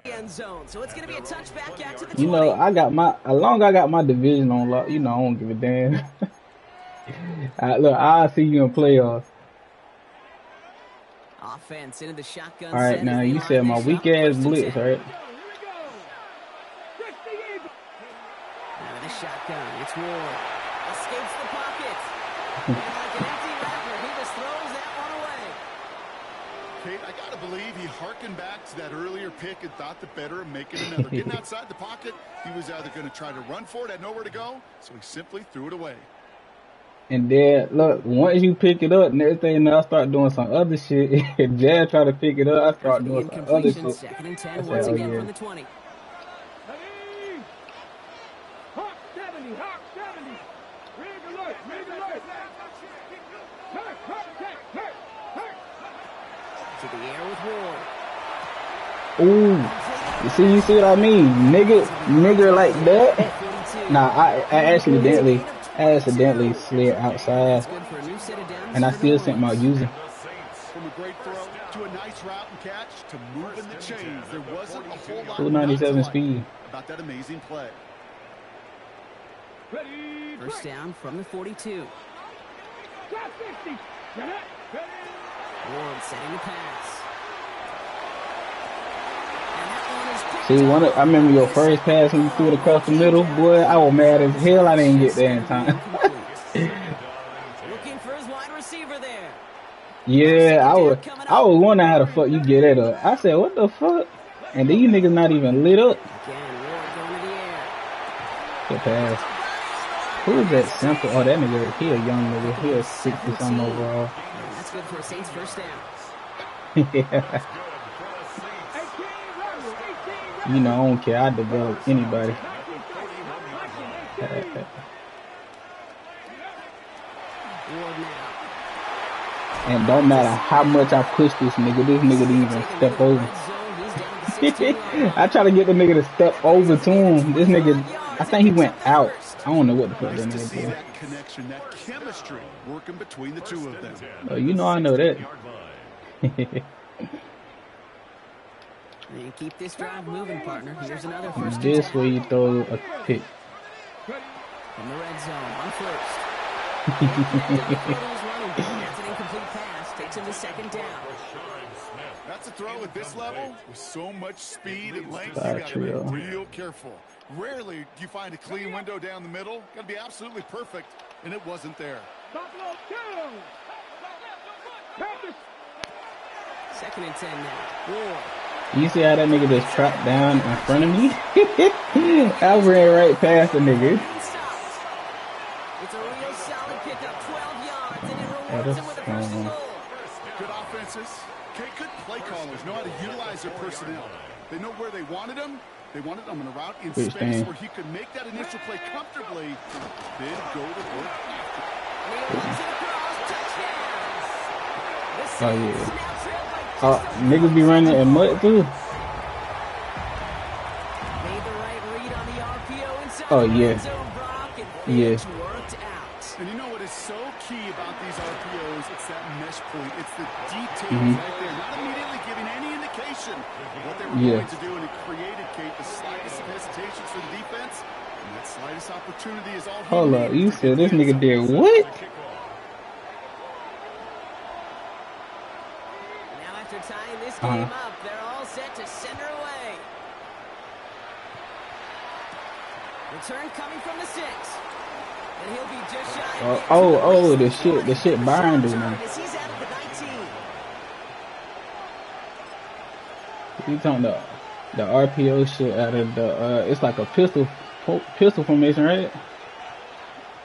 End zone, so it's gonna be a touchback out to the 20. You know, I got my division on lock. You know, I don't give a damn. Look, I'll see you in playoffs. Offense into the shotgun. All right, now you said my weak ass blitz, right? Now with a shotgun, it's Ward. Escapes the pocket. And like an empty wrapper, he just throws that one away. Kate, I gotta believe he harkened back to that earlier pick and thought the better of making another. Getting outside the pocket, he was either going to try to run for it, had nowhere to go, so he simply threw it away. And then, look, once you pick it up, next thing I start doing some other shit. If Jad try to pick it up, I start doing some other shit. Second and 10, once again from the 20. Hawk 70, Hawk 70. Rig alert, rig alert. To the air with Ward. Ooh, you see what I mean? Nigga like that. Nah, I accidentally slid outside, and I still sent my user. From a great throw to a nice route and catch to moving the chains, there wasn't a whole lot 297 speed. about that amazing play. First down from the 42. Ward setting the pass. See, I remember your first pass when you threw it across the middle, boy. I was mad as hell I didn't get there in time. Looking for his wide receiver there. Yeah, I was wondering how the fuck you get it up. I said, what the fuck? And these niggas not even lit up. Again, Ward going to the air. Good pass. Who is that Sample? Oh, that nigga, he a young nigga. He a 60-something overall. That's good for a Saints first down. Yeah. You know, I don't care. I develop anybody. And don't matter how much I push this nigga didn't even step over. I try to get the nigga to step over to him. This nigga, I think he went out. I don't know what the fuck that nigga did. That connection, that chemistry working between the two of them. You know I know that. And keep this drive moving, partner. Here's another first. This way you throw a pick. From the red zone on first. That's an incomplete pass. Takes him to second down. That's a throw at this level with so much speed and length. You got to be real careful. Rarely do you find a clean window down the middle. Got to be absolutely perfect, and it wasn't there. Second and 10 now. Ward. You see how that nigga just trapped down in front of me? I ran right past the nigga. It's a real solid pickup, 12 yards, and it rewards him with a first and goal. Good offenses. Good play callers know how to utilize their personnel. They know where they wanted them. They wanted them in a route in space where he could make that initial play comfortably, then go to work after. Oh, yeah. Niggas be running in mud, too. Oh, yeah. Yeah. And you know what is so key about these RPOs? It's that mesh point. It's the details right there. Not immediately giving any indication of what they were going to do, and it created, Kate, the slightest of hesitations for the defense. And that slightest opportunity is all. Hold up, you said this nigga did what? Now after tying this game up, they're all set to send her away. Return coming from the 6. And he'll be just shy of the shit Byron do now. he's out of the 19. You talking about the RPO shit out of the it's like a pistol formation, right?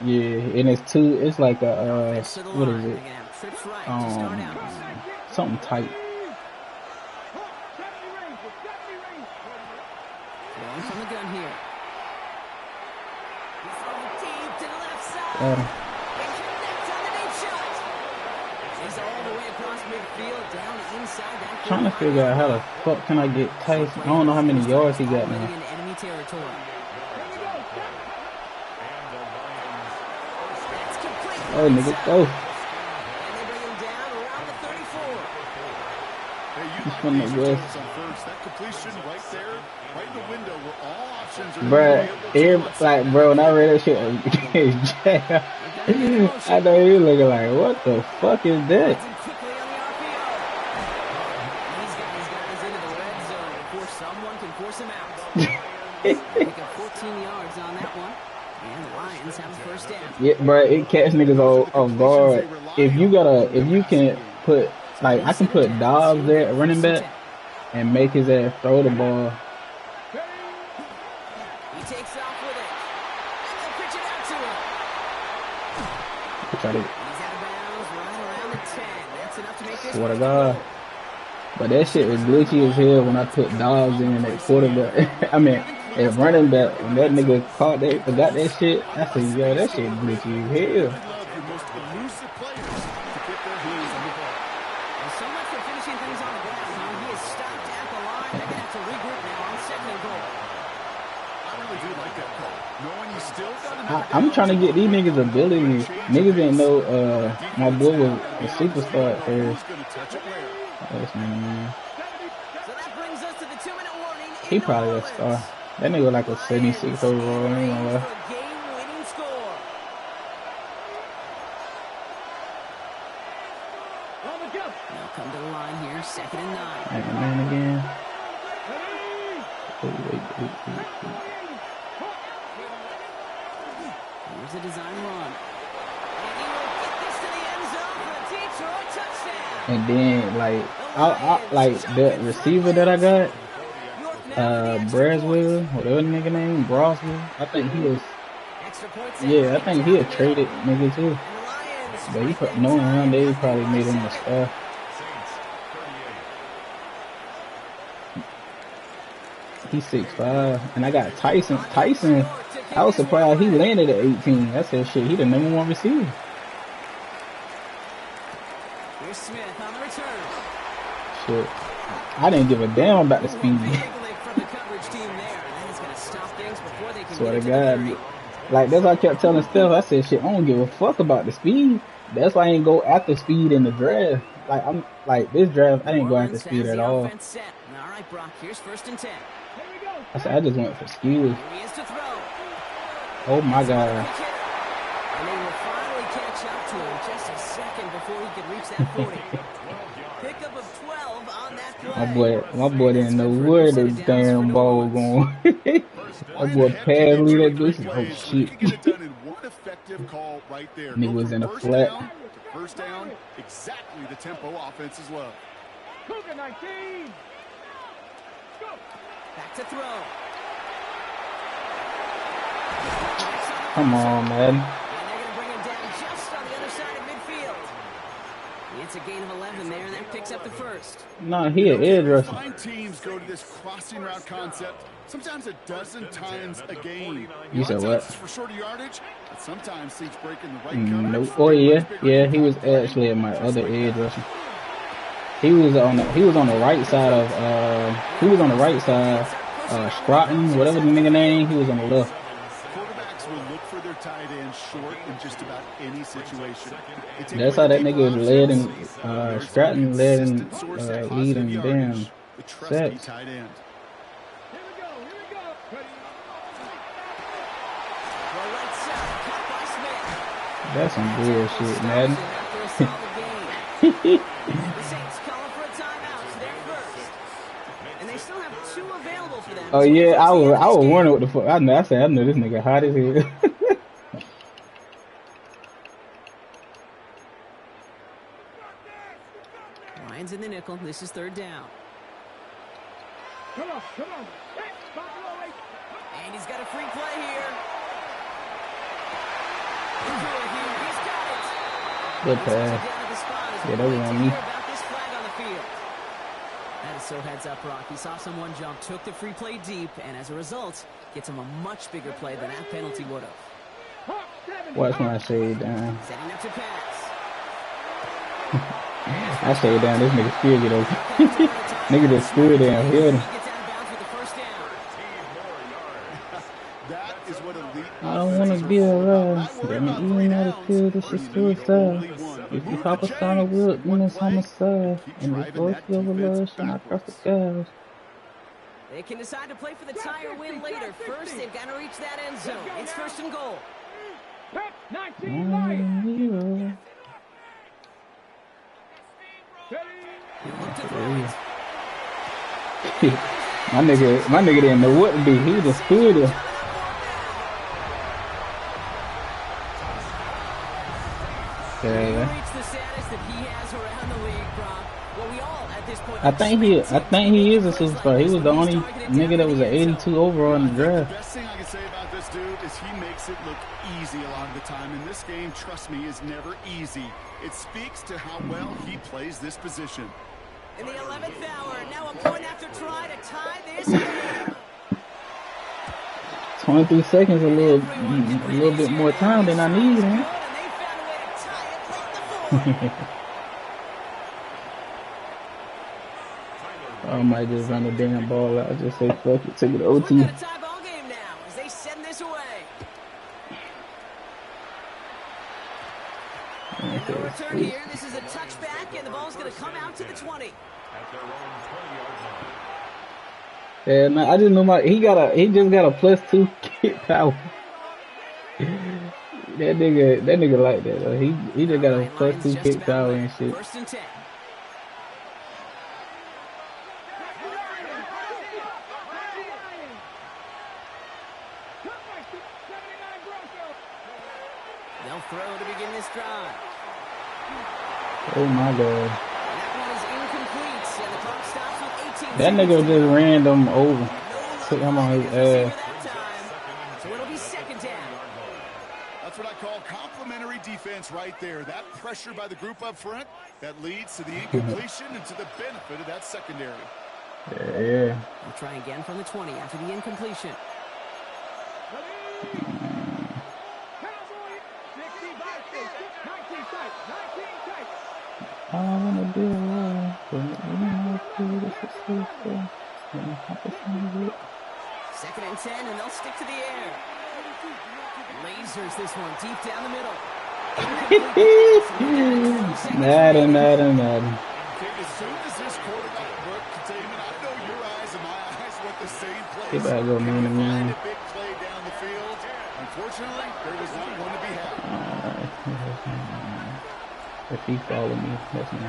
Yeah, and it's two. It's like a what is it? Something tight. Going from the gun here. He's throwing deep to the left side. And connects on the deep shot. He's all the way across midfield, down inside that. Trying to figure out how the fuck can I get Tyson. I don't know how many yards he got now. Enemy territory. Oh, nigga, go. And they bring him down around the 34. He's from the west. That completion right there, right in the window where all options are. Bruh, like, bro, when I read that shit, I know he looking like, what the fuck is that? Quickly on the RPO. These guys into the red zone before someone can force him out. Pick up 14 yards on that one. And the Lions have a first down. Yeah, bro, it catch niggas off guard. If you can put, like, I can put Dobbs there at running back and make his ass throw the ball. He takes off with it. And they'll pitch it out to him. He's out of bounds right around the 10. That's enough to make this. Swear to God. But that shit was glitchy as hell when I put Dobbs in at quarterback. I mean, at running back, when that nigga got that shit, I said, yo, that shit glitchy as hell. So much for finishing things on the ground. He is stopped at the line. They're going to have to regroup now on second and goal. I really do like that call. Knowing you still got I'm trying to get these niggas ability. Niggas didn't know my boy was a superstar at first. Man. So that brings us to the 2-minute warning. He probably a star. That nigga like a 76 overall. I ain't gonna lie. Game-winning score. Now come to the line here, 2nd and 9. Man again. Here's a design run. And he will get this to the end zone for a Detroit touchdown. And then, like, I like the receiver that I got, Braswell, whatever the nigga name, Broswell. I think he was, I think he a traded nigga too. But he put knowing him, they probably made him a star. He's 6'5", and I got Tyson. I was surprised he landed at 18. I said, shit, he the #1 receiver. Here's Smith on the return. Shit, I didn't give a damn about the speed. Swear to God, like that's why I kept telling Steph. I said, shit, I don't give a fuck about the speed. That's why I ain't go after speed in the draft. Like I'm like this draft, I didn't go after speed at all. All right, Brock. Here's 1st and 10. I said I just went for skills. Oh my God. And they will finally catch up to him just a second before he could reach that 40. Pickup of 12 on that play. My boy didn't know where the damn ball was going. My boy passed me that bitch. Oh shit. Nigga was in a flat. First down, exactly the tempo offenses love. Cougar 19. Go. Back to throw. Come on, man. And they're going to bring him down just on the other side of midfield. It's a gain of 11 there, and that picks up the first. Nah, he an edge rusher. Teams go to this crossing route concept sometimes a dozen times a game. You said what? For shorter yardage, but sometimes seats breaking the right nope. Oh yeah, he was actually at my other edge rusher. He was on the right side of Stratton, whatever the nigga name. He was on the left. Quarterbacks will look for their tight end short in just about any situation. That's how that nigga was led in Stratton led in leading damn sacks. That's some bullshit, Madden. Oh yeah, I was wondering what the fuck. I know this nigga hot as hell. Lions in the nickel. This is 3rd down. Come on. And he's got a free play here. Good pass. Yeah, that was on me. That is so heads up, Brock. He saw someone jump, took the free play deep, and as a result, gets him a much bigger play than that penalty would have. Watch when I say it down. Setting up to pass. I say it down. This nigga still get over. Nigga just stood there and held him. I don't want to be around. Let me even out of field. This is suicide. If you hop a sign of wilderness homicide, and the voice of love shall not cross the skies. They can decide to play for the tie or win later. First, they've got to reach that end zone. It's first and goal. 19 right. My nigga didn't know what to do. He just stood there. Yeah. I think he is a superstar. He was the only nigga that was an 82 overall in the draft. The best thing I can say about this dude is he makes it look easy a lot of the time. And this game, trust me, is never easy. It speaks to how well he plays this position. In the 11th hour, now a point after try to tie this game. 23 seconds, a little bit more time than I need, man. I might just run the damn ball out. Just say fuck it, take it to OT. We've got a tie ball game now as they send this away. And no return here. This is a touchback, and the ball's going to come out to the 20. Yeah, man, I just know he just got a +2 kick power. That nigga like that though. He just got a +2 kick power and shit. First and 10. They'll throw to begin this drive. Oh my god. That one is incomplete, and the clock stops with 18 That nigga just ran them over. Took him on his ass. So it'll be second down. That's what I call complimentary defense right there. That pressure by the group up front, that leads to the incompletion and to the benefit of that secondary. Yeah. We'll try again from the 20 after the incompletion. I wanna be alive. Second and 10, and they'll stick to the air. Lasers this one deep down the middle. Madden. As soon as this quarterback broke containment, I know your eyes and my eyes went the same place. Get back, go man to man. A big play down the field. Unfortunately, there was not one to be had. If he follow me, that's not me.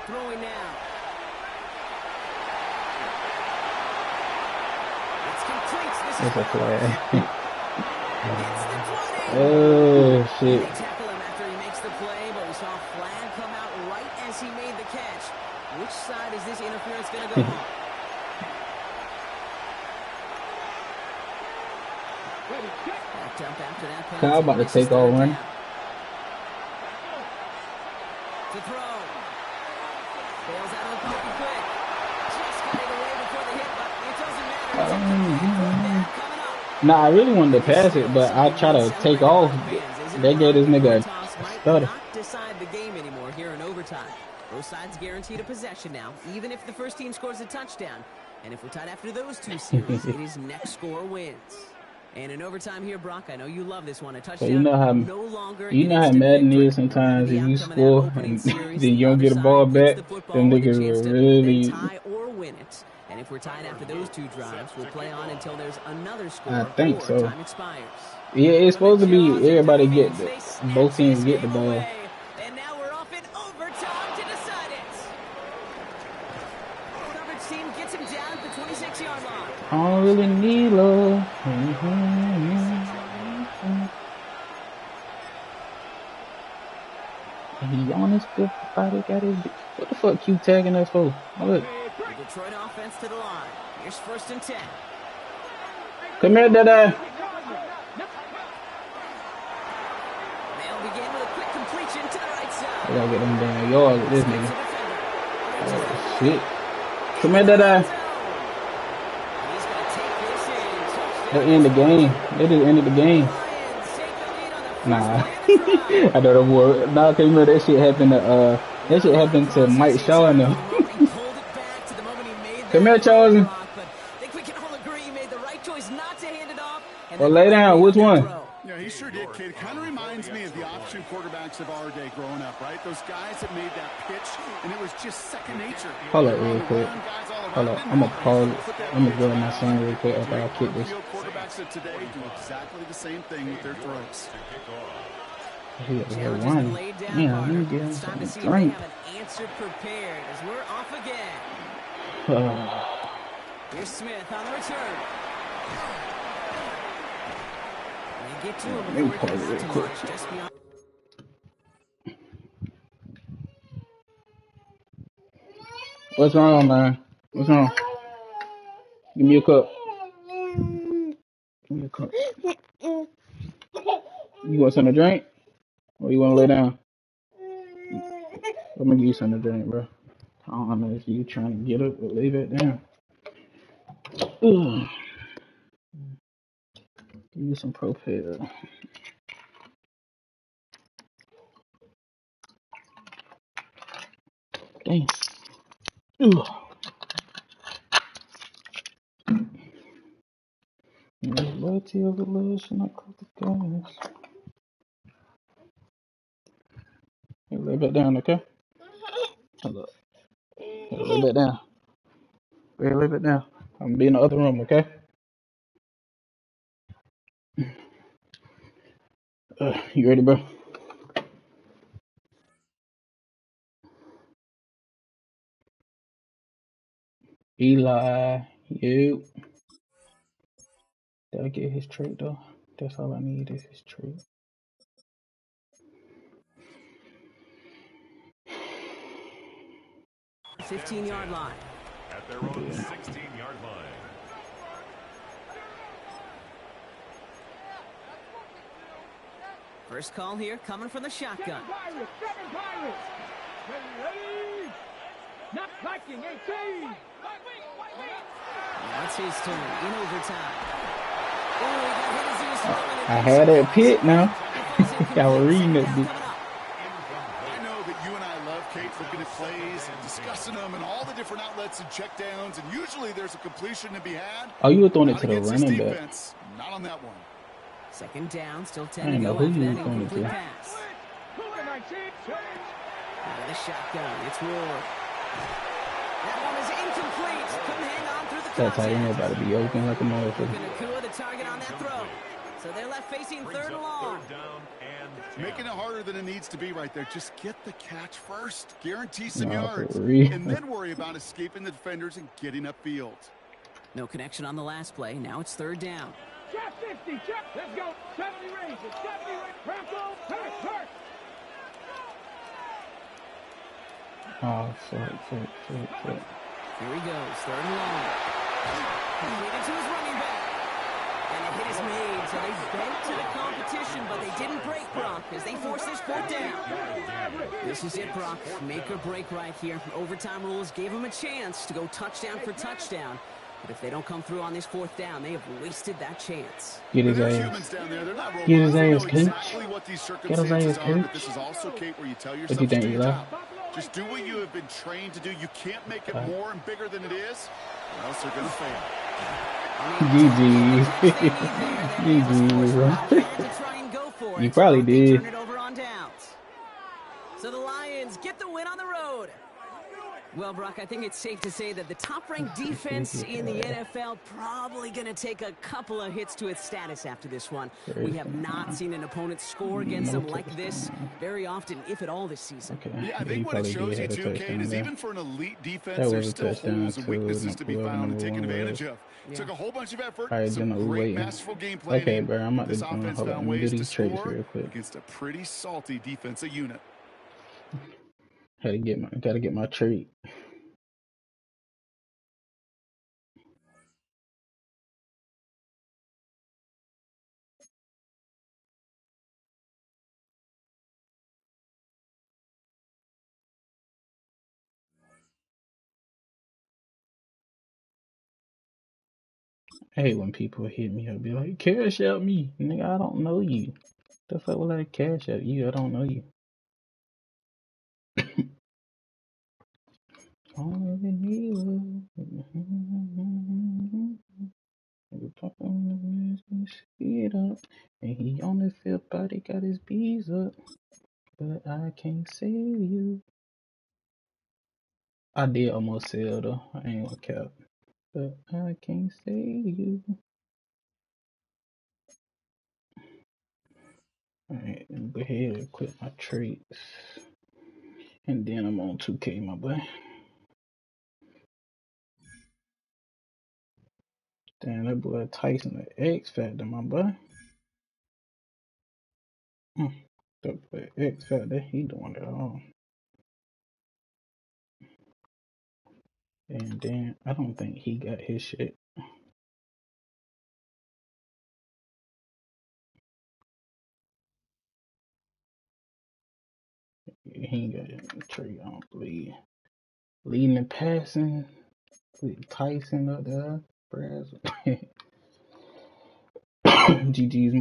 Throwing now. It's complete. This is a flag. It's the 20. Oh shit. They tackle him after he makes the play, but we saw a flag come out right as he made the catch. Which side is this interference going to go on? After that Kyle about to take all one. To throw. Bails out of the pocket quick. Just got it away before the hit, but it doesn't matter. Nah, I really wanted to pass it, but I try to take off. They gave this nigga a stutter. Not decide the game anymore here in overtime. Both sides guaranteed a possession now, even if the first team scores a touchdown. And if we're tied after those two series, it is next score wins. And in overtime here, Brock, I know you love this one. A touchdown. So you know how Madden is sometimes. If you score and then you don't get a ball back, them niggas will really tie or win it. And if we're tied after those two drives, we'll play on until there's another score. I think so. Time expires. Yeah, it's supposed to be everybody get both teams get the ball. And now we're off in overtime to decide it. Coverage team gets him down at the 26-yard line. I don't really need love. He on his fifth body, got his. What the fuck you tagging us for? Oh, look. The Detroit offense to the line. Here's first and 10. Come here, Dada. They gotta get them damn yards with this nigga. Oh, shit. Come here, that They end the game. They just ended the game. Nah. I know the boy. Nah, cause you know that shit happened to Mike Shaw and them. Come here, Charles. Well, lay down. Which one? Yeah, he sure did, kid. Kind of reminds me of the option quarterbacks of our day growing up, right? Those guys that made that pitch, and it was just second nature. Hold up real quick. Hold up. I'm going to pause. I'm going to go in my scene real quick after I kick this. Quarterbacks of today do exactly the same thing with their throws. One. Yeah, let me get him some drink. Prepared as we're off again. Here's Smith on the return. Get to him. Let me pause it real quick. What's wrong, man? What's wrong? Give me a cup. Give me a cup. You want something to drink? Or you want to lay down? Let me give you something to drink, bro. I don't know if you trying to get up or lay back down. Ugh. Give you some Propel. Dang. Ugh. Loyalty of the list, and I cut the gas. Hey, lay back down, okay? Hold up. Hey, lay back down. Hey, lay back down. I'm gonna be in the other room, okay? You ready, bro? Eli, you. Did I get his trait though? That's all I need is his trait. $15-yard line. At their own 16-yard line. First call here coming from the shotgun. Seven Pirates. Ready. Not liking 18. That's his turn in overtime. Oh, he got hit as he was throwing it. I had that pit now. I was reading that bitch. I know that you and I love, Kate, looking at plays and discussing them and all the different outlets and checkdowns, and usually there's a completion to be had. Oh, you were throwing it to the running back. Not on that one. Second down, still 10 to go after that incomplete pass. Out of the shotgun, it's Ward. That one is incomplete. Couldn't hang on through the contact. That's how you know about to be open like a motherfucker. Nakua, the target on that throw. So they're left facing third and long. Making it harder than it needs to be right there. Just get the catch first. Guarantee some Nah, yards. for real. And then worry about escaping the defenders and getting upfield. No connection on the last play. Now it's third down. Check 50, check. Let's go. 70 ranges, 70 ranges. Bronco, hurt. Oh, fuck. Here he goes, third and long. He's leading to his running back. And the hit is made, so they bent to the competition, but they didn't break, Brock, as they force this fourth down. This is it, Brock. Make or break right here. Overtime rules gave them a chance to go touchdown for touchdown. But if they don't come through on this fourth down, they have wasted that chance. Get his ass. Get his ass, coach. Get his ass, coach. This is also, Kate, where you tell What yourself you to think, do your Eli? job. Just do what you have been trained to do. You can't make it more and bigger than it is, or else they're going to fail. GG. You probably did. So the Lions get the win on the road. Well, Brock, I think it's safe to say that the top-ranked defense in the NFL probably going to take a couple of hits to its status after this one. We have not seen an opponent score against them like this very often, if at all, this season. Okay. Yeah, I think what it shows you, too, Kate, is even for an elite defense, there's still holes and weaknesses to be found and taken advantage of. Took a whole bunch of effort, some great masterful game planning. Okay, bro, I'm about to this offense hold on. found Let me do ways to these trades score real quick. against a pretty salty defensive unit. Gotta get my treat. I hate when people hit me up, be like, cash out me. Nigga, I don't know you. The fuck will I cash out you? I don't know you. Only need love. Speed up. And he on the field, body got his bees up. But I can't save you. I did almost sell though. I ain't gonna cap. But I can't save you. Alright, I'm go ahead and quit my trades. And then I'm on 2K, my boy. Damn, that boy Tyson, the X Factor, my boy. That boy X Factor, he doing it all. And then I don't think he got his shit. He ain't got it in the trade, I don't believe. Leading and passing with Tyson up there. GG's